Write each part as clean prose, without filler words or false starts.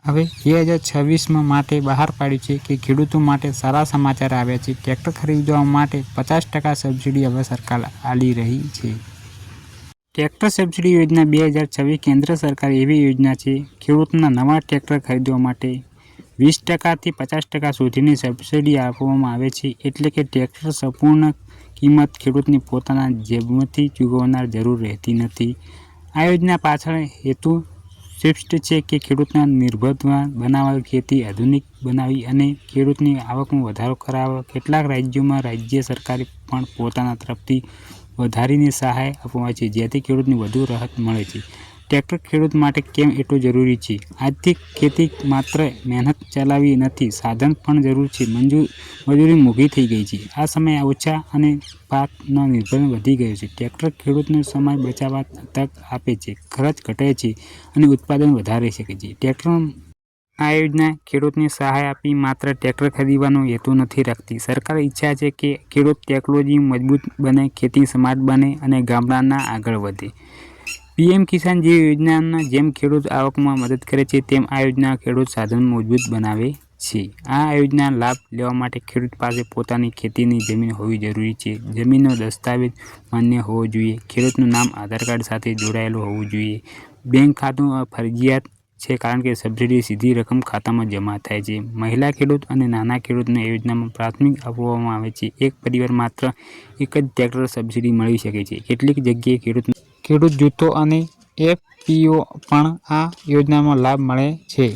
હવે 2026 માટે બહાર પાડ્યું છે કે ખેડૂતો માટે સારા સમાચાર આવ્યા છે. ટ્રેક્ટર ખરીદવા માટે 50% સબસિડી હવે સરકાર આલી રહી છે. ટ્રેક્ટર સબસિડી યોજના 2026 કેન્દ્ર સરકારની એવી યોજના છે ખેડૂતોના નવા ટ્રેક્ટર ખરીદવા માટે 20% થી 50% સુધીની સબસિડી આપવામાં આવે છે. એટલે કે ટ્રેક્ટર સંપૂર્ણ કિંમત ખેડૂતની પોતાના જેબમાંથી ચૂકવવાની જરૂર રહેતી નથી. આ યોજના પાછળ હેતુ સ્પષ્ટ છે કે ખેડૂતોને નિર્ભર બનાવવા, ખેતી આધુનિક બનાવવી અને ખેડૂતની આવકમાં વધારો કરાવવા. કેટલાક રાજ્યોમાં રાજ્ય સરકારે પણ પોતાના તરફથી વધારાની સહાય આપવામાં છે, જેથી ખેડૂતોને વધુ રાહત મળે છે. ટ્રેક્ટર ખેડૂત માટે કેમ એટલું જરૂરી છે? આજથી ખેતી માત્ર મહેનત ચલાવવી નથી, સાધન પણ જરૂરી છે. મજૂરી મોંઘી થઈ ગઈ છે. આ સમય ઓછા અને પાકનો નિર્ભર વધી ગયો છે. ટ્રેક્ટર ખેડૂતને સમય બચાવવાની તક આપે છે, ખર્ચ ઘટે છે અને ઉત્પાદન વધારી શકે છે. ટ્રેક્ટર આ યોજના ખેડૂતને સહાય આપી માત્ર ટ્રેક્ટર ખરીદવાનો હેતુ નથી રાખતી. સરકારની ઈચ્છા છે કે ખેડૂત ટેકનોલોજી મજબૂત બને, ખેતી સ્માર્ટ બને અને ગામડાના આગળ વધે. પીએમ કિસાન જેવી યોજનાના જેમ ખેડૂત આવકમાં મદદ કરે છે, તેમ આ યોજના ખેડૂત સાધન મજબૂત બનાવે છે. આ યોજનાનો લાભ લેવા માટે ખેડૂત પાસે પોતાની ખેતીની જમીન હોવી જરૂરી છે. જમીનનો દસ્તાવેજ માન્ય હોવો જોઈએ. ખેડૂતનું નામ આધાર કાર્ડ સાથે જોડાયેલું હોવું જોઈએ. બેંક ખાતું ફરજિયાત છે, કારણ કે સબસિડી સીધી રકમ ખાતામાં જમા થાય છે. મહિલા ખેડૂત અને નાના ખેડૂતોને યોજનામાં પ્રાથમિકતા આપવામાં આવે છે. એક પરિવાર માત્ર એક જ ટ્રેક્ટર સબસિડી મળી શકે છે. કેટલીક જગ્યાએ ખેડૂત જૂથો અને એફપીઓ પણ આ યોજનાનો લાભ મળે છે.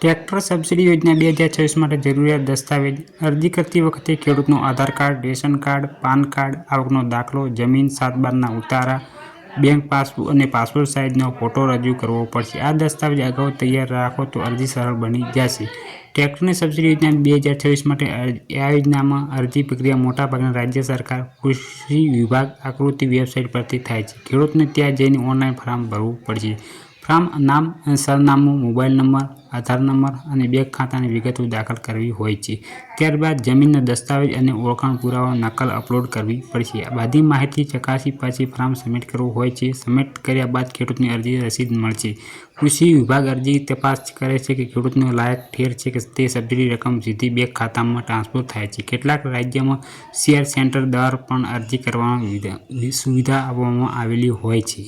ટ્રેક્ટર સબસિડી યોજના 2026 માટે જરૂરિયાત દસ્તાવેજ. અરજી કરતી વખતે ખેડૂતનું Aadhaar card, ration card, PAN card, આવકનો દાખલો, જમીન 7/12ના ઉતારા, બેંક પાસબુક અને પાસપોર્ટ સાઇઝનો ફોટો રજૂ કરવો પડશે. આ દસ્તાવેજ અગાઉ તૈયાર રાખો તો અરજી સરળ બની જશે. ટ્રેક્ટરની સબસિડી યોજના 2026 માટે આ યોજનામાં અરજી પ્રક્રિયા મોટાભાગના રાજ્ય સરકાર કૃષિ વિભાગ આકૃતિ વેબસાઇટ પરથી થાય છે. ખેડૂતોને ત્યાં જઈને ઓનલાઈન ફોર્મ ભરવું પડશે. ફોર્મમાં નામ, સરનામું, મોબાઈલ નંબર, આધાર નંબર અને બેંક ખાતાની વિગતો દાખલ કરવી હોય છે. ત્યારબાદ જમીનના દસ્તાવેજ અને ઓળખાણ પુરાવાની નકલ અપલોડ કરવી પડશે. બધી માહિતી ચકાસ્યા પછી ફોર્મ સબમિટ કરવું હોય છે. સબમિટ કર્યા બાદ ખેડૂતને અરજી રસીદ મળશે. કૃષિ વિભાગ અરજી તપાસ કરે છે કે ખેડૂતનો લાયક ઠેર છે કે તે સબસિડી રકમ સીધી બેંક ખાતામાં ટ્રાન્સફર થાય છે. કેટલાક રાજ્યોમાં શેર સેન્ટર દ્વારા પણ અરજી કરવાની સુવિધા આપવામાં આવેલી હોય છે.